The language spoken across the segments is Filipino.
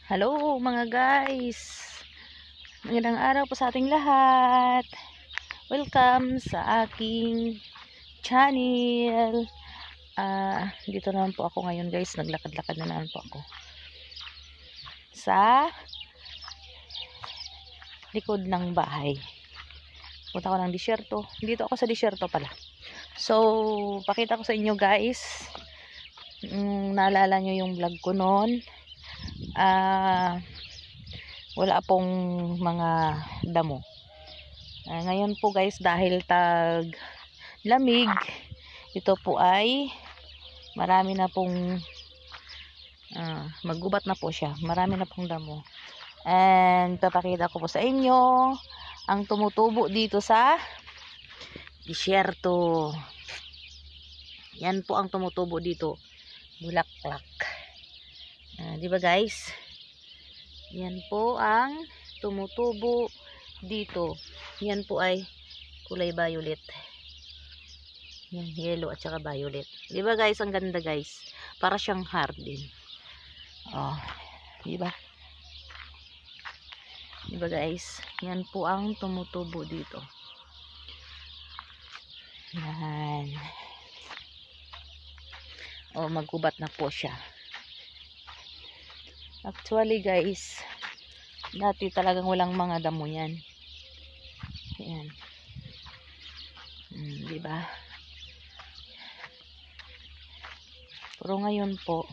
Hello mga guys, magandang araw po sa ating lahat. Welcome sa aking channel. Dito naman po ako ngayon guys, naglakad-lakad na naman po ako sa likod ng bahay. Punta ko ng disyerto. Dito ako sa disyerto pala. So pakita ko sa inyo guys, naalala nyo yung vlog ko noon. Wala pong mga damo. Ngayon po guys, dahil tag lamig, ito po ay marami na pong maggubat na po siya. Marami na pong damo. And papakita ko po sa inyo ang tumutubo dito sa disyerto. Yan po ang tumutubo dito. Bulaklak. Di ba guys? Yan po ang tumutubo dito. Yan po ay kulay violet. Yan, yellow at saka violet. Di ba guys? Ang ganda guys. Para siyang hardin. Oh, di ba? Di ba guys? Yan po ang tumutubo dito. Yan. Oh, maggubat na po siya. Actually guys, dati talagang walang mga damo yan. Ayan. Diba? Pero ngayon po,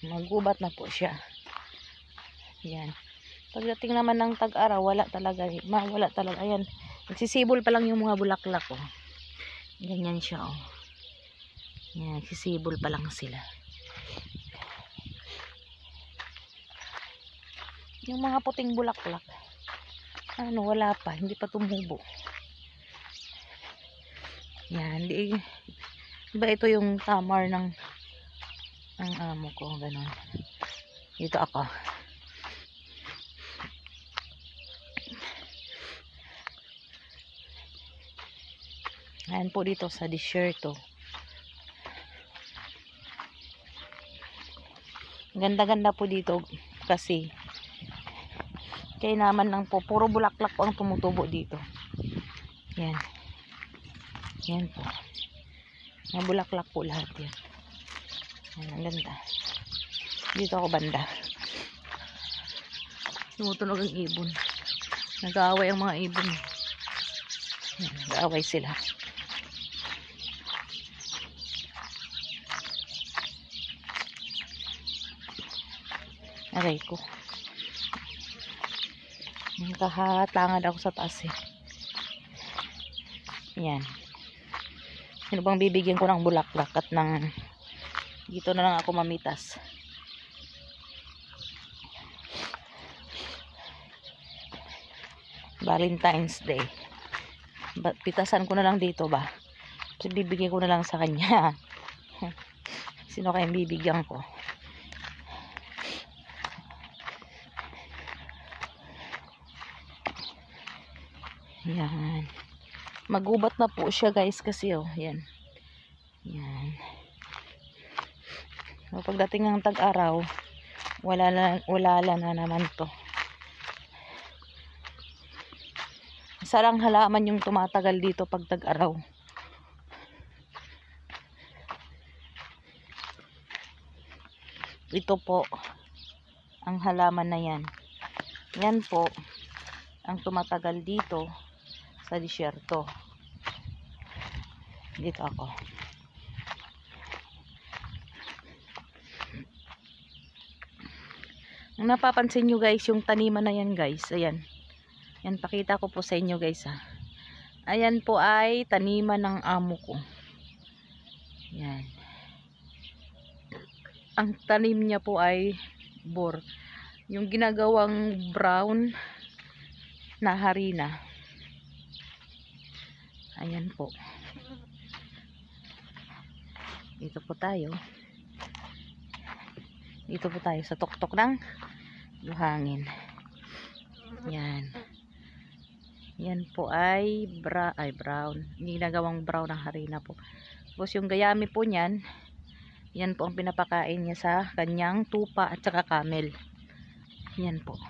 maggubat na po siya. Ayan. Pagdating naman ng tag-araw, wala talaga. Wala talaga. Ayan. Nagsisibol pa lang yung mga bulaklak. Oh. Ganyan siya. Oh. Ayan. Nagsisibol pa lang sila. Yung mga puting bulaklak, wala pa, hindi pa tumubo. Yan, diba ito yung tamar ng amo ko, ganun. Dito ako. Ayan po dito sa disyerto. Ganda-ganda po dito kasi kaya naman lang po, puro bulaklak po ang tumutubo dito. Yan. Yan po. Mga bulaklak po lahat yan. Yan, ang ganda. Dito ako banda. Tumutunog ang ibon. Nag-aaway ang mga ibon. Yan, nag-aaway sila. Aray ko. Nakahatangad ako sa taas eh. Yan. Sino bang bibigyan ko ng bulaklak at ng dito na lang ako mamitas. Valentine's Day. Pitasan ko na lang dito ba? Kasi bibigyan ko na lang sa kanya. Sino kayang bibigyan ko? Yan. Magubat na po siya guys kasi oh, yan. Yan. Pagdating ng tag-araw, wala na naman to. Isa lang halaman yung tumatagal dito pag tag-araw. Ito po ang halaman na yan. Yan po ang tumatagal dito sa disyerto. Dito ako. Ang napapansin nyo guys, yung taniman na yan guys. Ayan. Yan, pakita ko po sa inyo guys ha. Ayan po ay taniman ng amo ko. Yan. Ang tanim niya po ay bor. Yung ginagawang brown na harina. Ayan po. Dito po tayo. Dito po tayo sa tuktok ng buhangin. Yan. Yan po ay brown. Ginagawang brown ng harina po. Tapos yung gayami po niyan, yan po ang pinapakain niya sa kanyang tupa at saka camel. Yan po.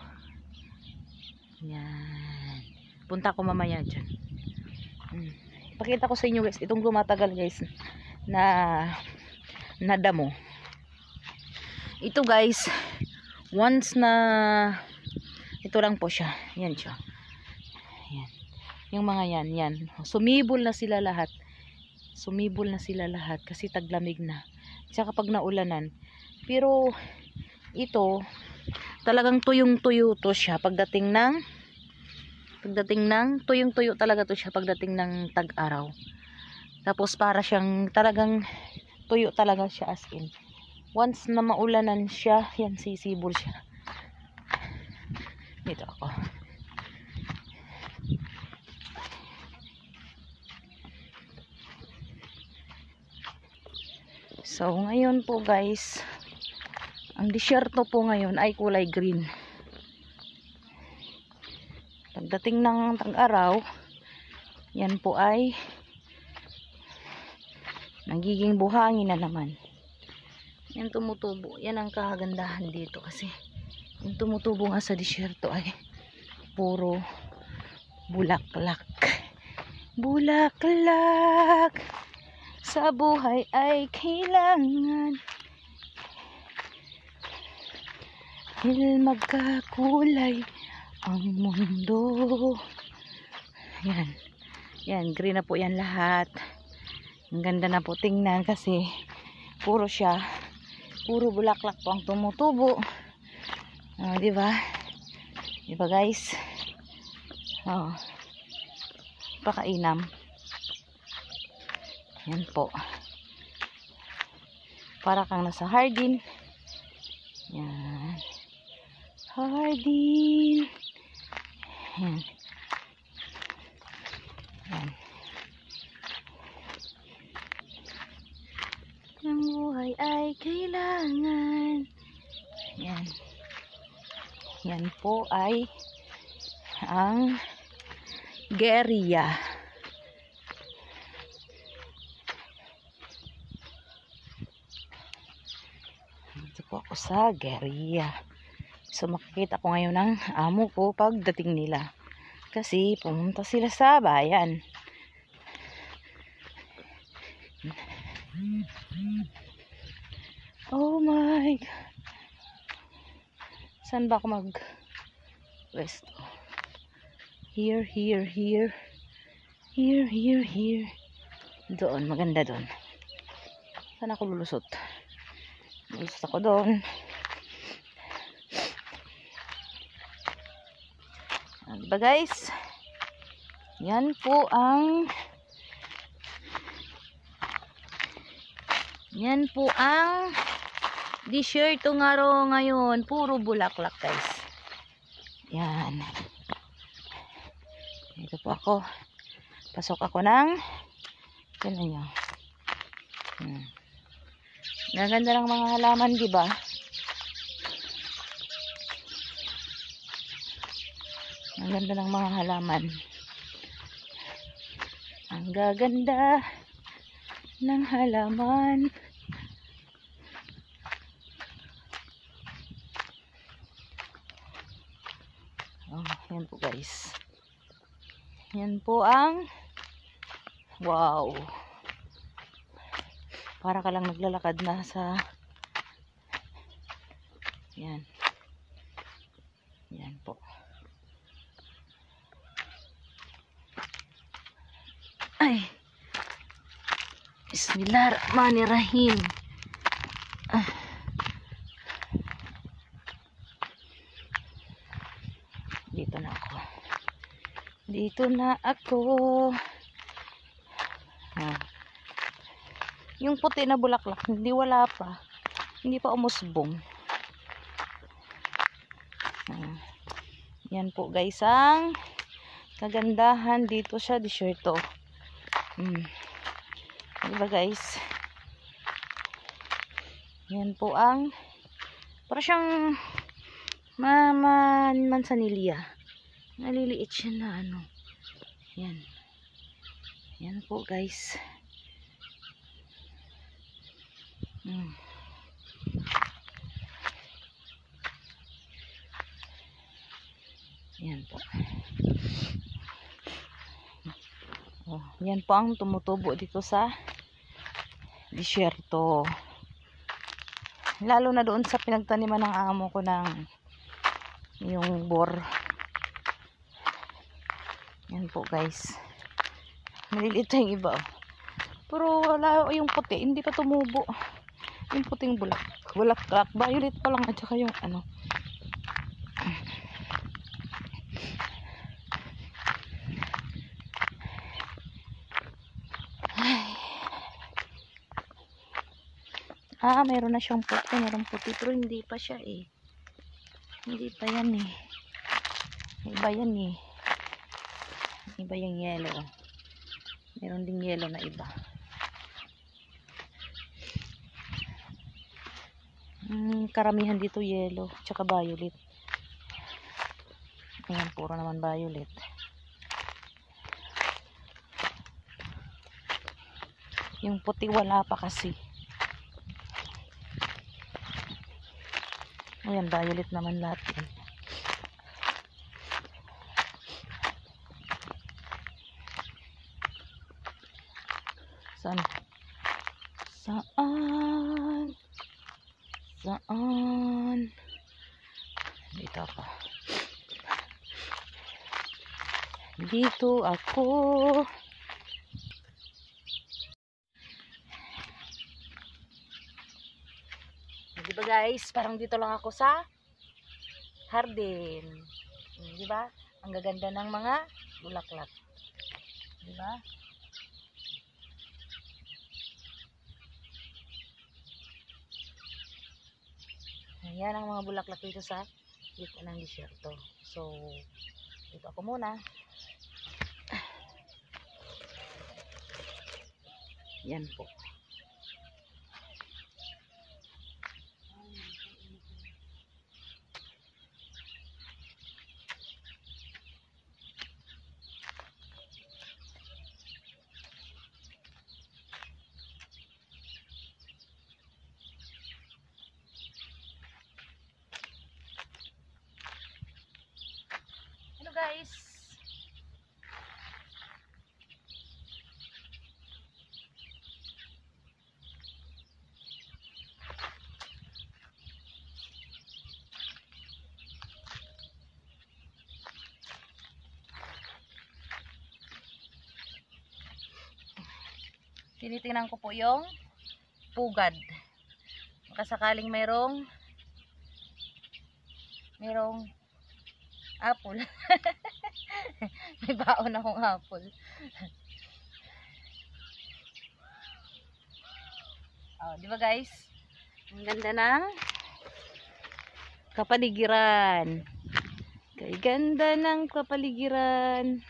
Yan. Punta ko mamaya dyan. Pakita ko sa inyo guys. Itong lumatagal guys. Na damo. Ito guys. Once na ito lang po siya. Yan siya. Yan. Yung mga yan. Yan. Sumibol na sila lahat. Sumibol na sila lahat. Kasi taglamig na. Tsaka kapag naulanan. Pero ito talagang tuyong-tuyo to siya pagdating ng tuyong-tuyo talaga to siya pagdating ng tag-araw. Tapos para siyang talagang tuyo talaga siya as in. Once na maulanan siya, yan sisibol siya. Dito ako. So ngayon po guys, ang disyerto po ngayon ay kulay green. Pagdating ng tag-araw, yan po ay nagiging buhangin na naman. Yan tumutubo. Yan ang kagandahan dito kasi yung tumutubo nga sa disyerto ay puro bulaklak. Bulaklak sa buhay ay kailangan dahil magkakulay ang mundo. Yan. Yan, green na po yan lahat. Ang ganda na po tingnan kasi puro siya, puro bulaklak po ang tumutubo. Di ba? Di ba guys? Pakainam. Yan po. Para kang nasa hardin. Yan. Hardin. Yan. Yan. Ang buhay ay kailangan. Yan. Yan po ay ang Geria. Dito po ako sa Geria. So makikita ko ngayon ang amo ko pagdating nila. Kasi pumunta sila sa bayan. Oh my God. Saan ba ako mag-west? Here, here, here. Here, here, here. Doon, maganda doon. Saan ako lulusot? Lulusot ako doon. Diba guys? Yan po ang disyerto nga ro ngayon. Puro bulaklak guys. Yan. Ito po ako. Pasok ako ng tignan nyo. Naganda ng mga halaman, diba? Ang ganda ng mga halaman. Ang gaganda ng halaman. Oh, yan po guys. Yan po ang wow. Para ka lang naglalakad na sa yan. Yan po. Ay. Bismillahirrahmanirrahim. Dito na ako. Dito na ako. Yung puti na bulaklak, hindi wala pa. Hindi pa umusbong. Yan po guys ang kagandahan dito sa disyerto. Diba guys? Yan po ang para siyang mansanilya. Naliliit siya na ano. Yan. Yan po guys. po. Oh, yan po ang tumutubo dito sa disyerto. Lalo na doon sa pinagtaniman ng amo ko ng yung bor. Yan po guys. Maliliit yung iba. Oh. Pero wala yung puti. Hindi pa tumubo. Yung puting bulaklak. Violet pa lang at saka yung ano. Mayroon na siyang puti. Mayroon puti. Pero hindi pa siya eh. Hindi pa yan eh. Iba yan eh. Iba yung yellow. Meron ding yellow na iba. Karamihan dito yellow. Tsaka violet. Ayan, puro naman violet. Yung puti wala pa kasi. Ayan, violet naman lahat yan. Saan? Saan? Saan? Dito ako. Dito ako. Diba guys, parang dito lang ako sa hardin. Diba? Ang gaganda ng mga bulaklak. Diba? Ayan ang mga bulaklak dito sa gitna ng disyerto. So, dito ako muna. Yan po. Hello guys. Tinitingnan ko po yung pugad. Makasakaling mayroong apple. May baon akong apple. Oh, di ba guys? Ang ganda ng kapaligiran. Kay ganda ng kapaligiran.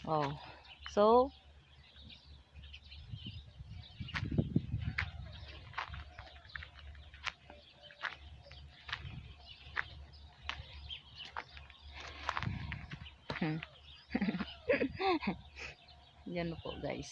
Oh, so yan po guys.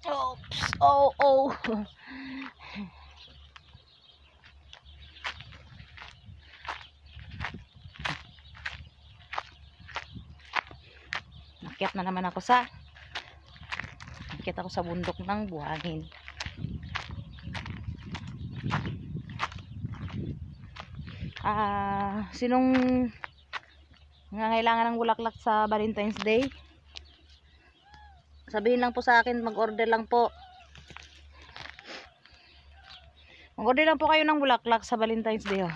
Oops. Oh. Nakyat na naman ako sa bundok ng buhangin. Sinong nangangailangan ng bulaklak sa Valentine's Day? Sabihin lang po sa akin, mag-order lang po. Mag-order lang po kayo ng bulaklak sa Valentine's Day. Oh.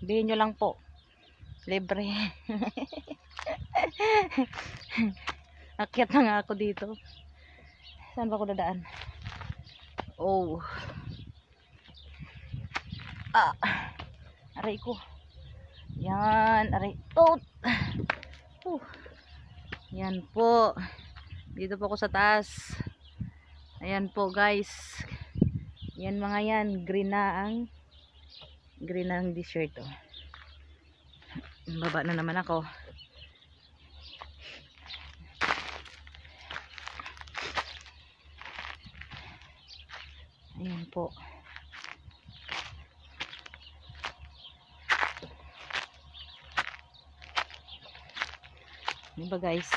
Bilhin nyo lang po. Libre. Akyat na nga ako dito. Saan ba ako dadaan? Oh. Aray ko. Yan. Aray. Yan po. Dito po ako sa taas. Ayan po guys. Yan mga yan. Green na ang t-shirt. Baba na naman ako. Ayan po. Diba guys?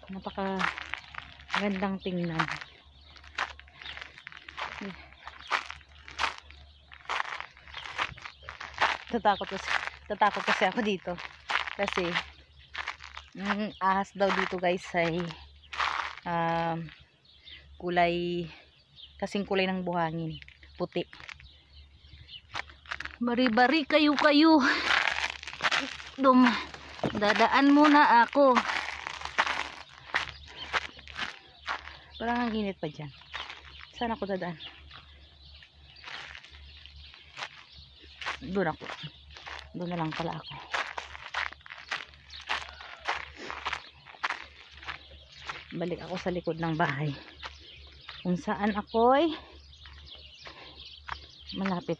Napaka gandang tingnan. Tatakot kasi ako dito. Kasi ahas daw dito guys ay kulay, kasing kulay ng buhangin. Puti. Bari-bari kayo. Dadaan muna ako. Parang ang init pa dyan. Saan ako dadaan? Doon ako. Doon na lang pala ako. Balik ako sa likod ng bahay. Kung saan ako'y malapit.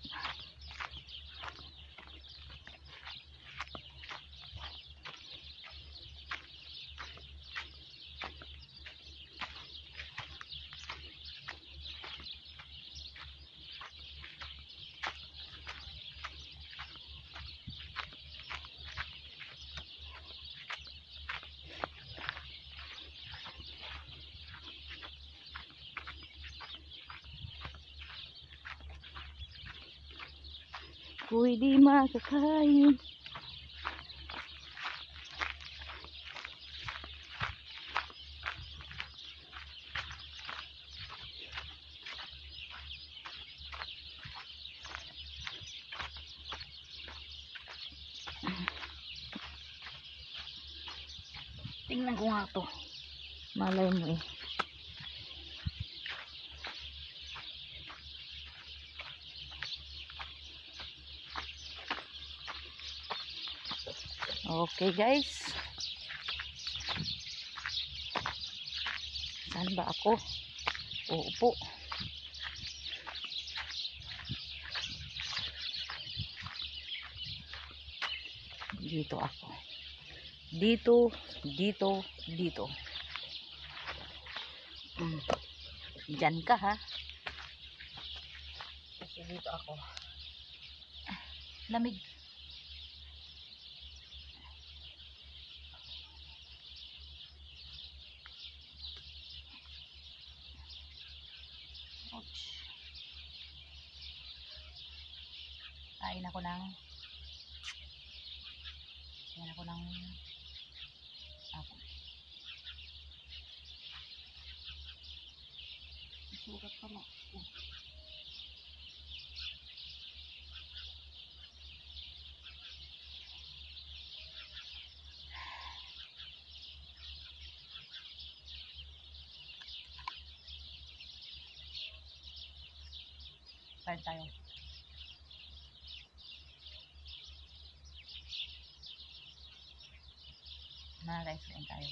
Ako'y di makakain. Tingnan ko nga to. Malay mo eh. Okay guys. Saan ba ako? Uupo. Dito ako. Dito. Diyan ka ha. Kasi dito ako. Lamig. Kain ako ng apple. Sugat pala. Kain tayo. Mga guys, kain tayo.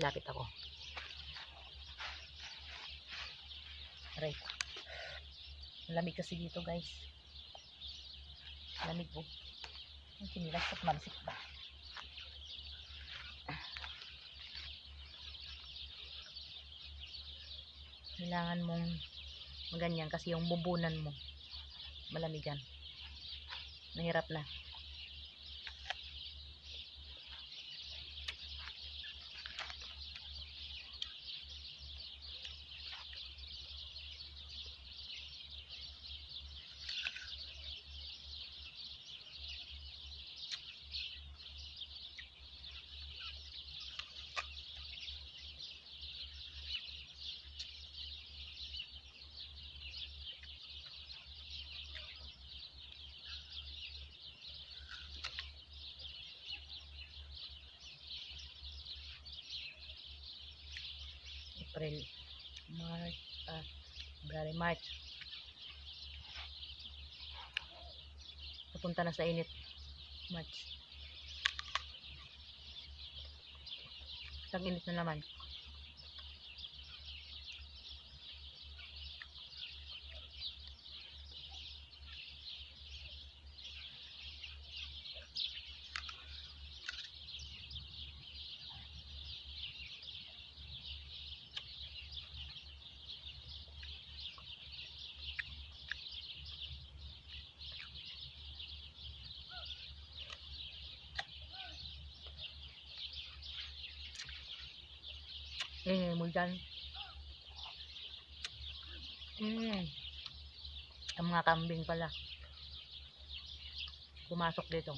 Lapit ako. Aray. Malamig kasi dito guys. Malamig po. Ang kinilas at malasik ba? Kailangan mong maganyan kasi yung bubunan mo malamigan. Mahirap na. April, March, February, March. Papunta na sa init. March. Tag-init na naman. Mo dyan. Ang mga kambing pala. Pumasok dito.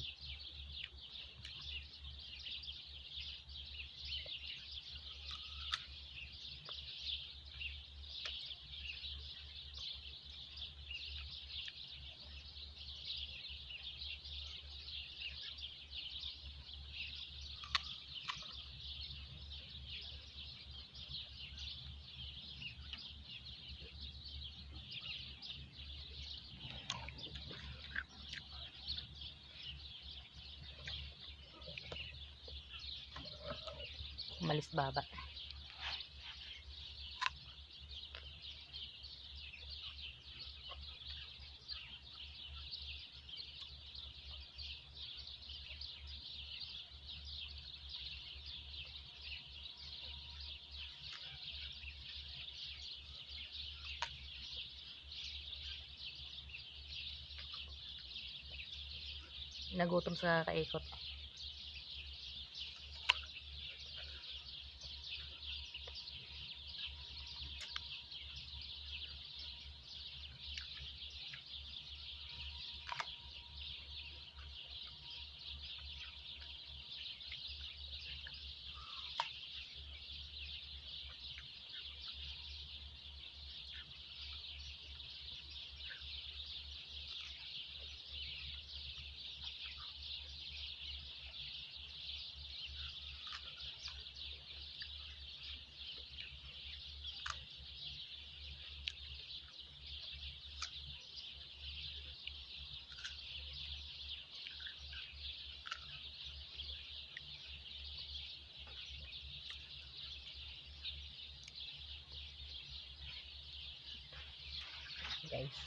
Umalis baba. Nagutom sa kaikot. Guys,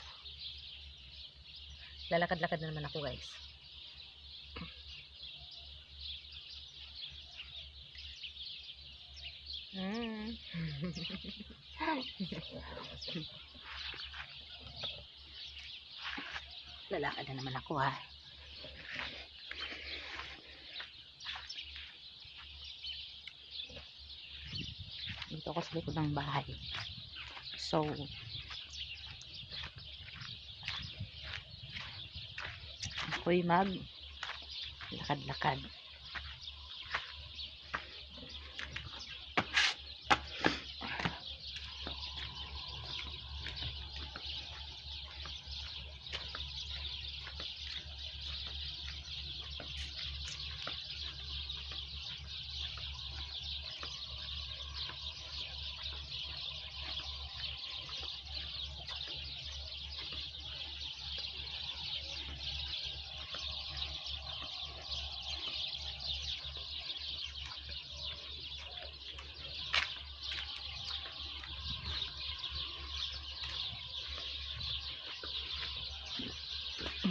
lalakad-lakad na naman ako guys. Lalakad na naman ako ha. Dito ako sa likod ng bahay. So ako'y mag lakad-lakad.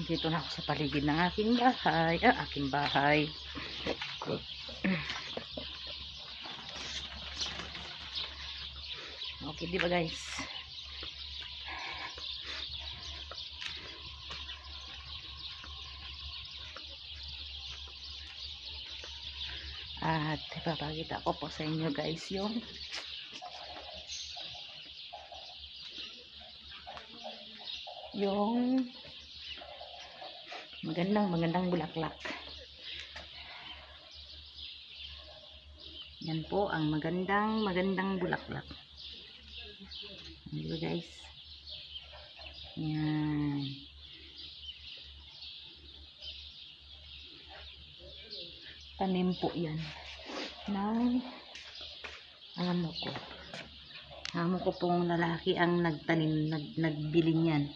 Dito na ako sa paligid ng aking bahay. Aking bahay. Okay, di ba guys? At ipapakita ko po sa inyo guys yung magandang bulaklak. Yan po ang magandang bulaklak. Diba guys? Yan. Tanim po yan ng amo ko. Amo ko pong lalaki ang nagtanim, nagbili niyan.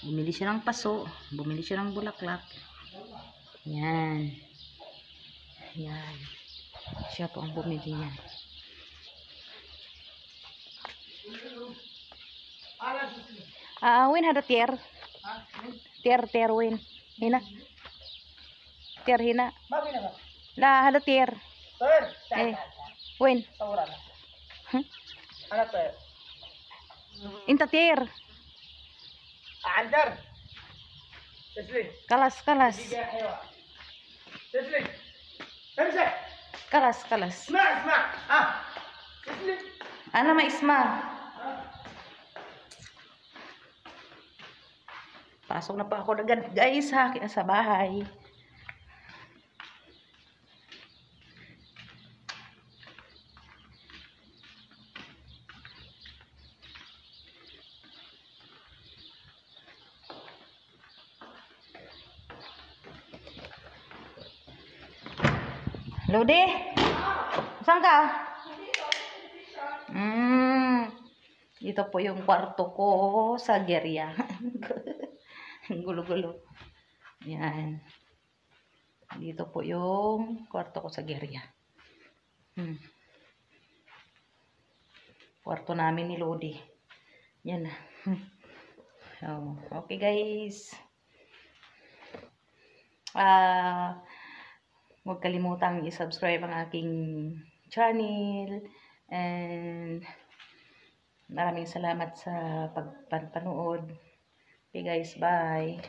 Bumili siya ng paso, bumili siya ng bulaklak. Yan. Yan. Siya po ang bumili niyan. Win hada tier. Tier win. Hina. Tier hina. La hada tier. Win. Inta tier. Andar. Teslim. Kalas. Teslim. Terus. Kalas. Isma. Teslim. Ano ma isma? Pasok na pa ako agad guys sa bahay. Lodi, saan ka? Ito po yung kwarto ko sa Geria. Gulo-gulo. Yan. Dito po yung kwarto ko sa Geria. Kwarto namin ni Lodi. Yan na. Okay guys. Huwag kalimutang i-subscribe ang aking channel. And maraming salamat sa pagpanood. Okay guys, bye.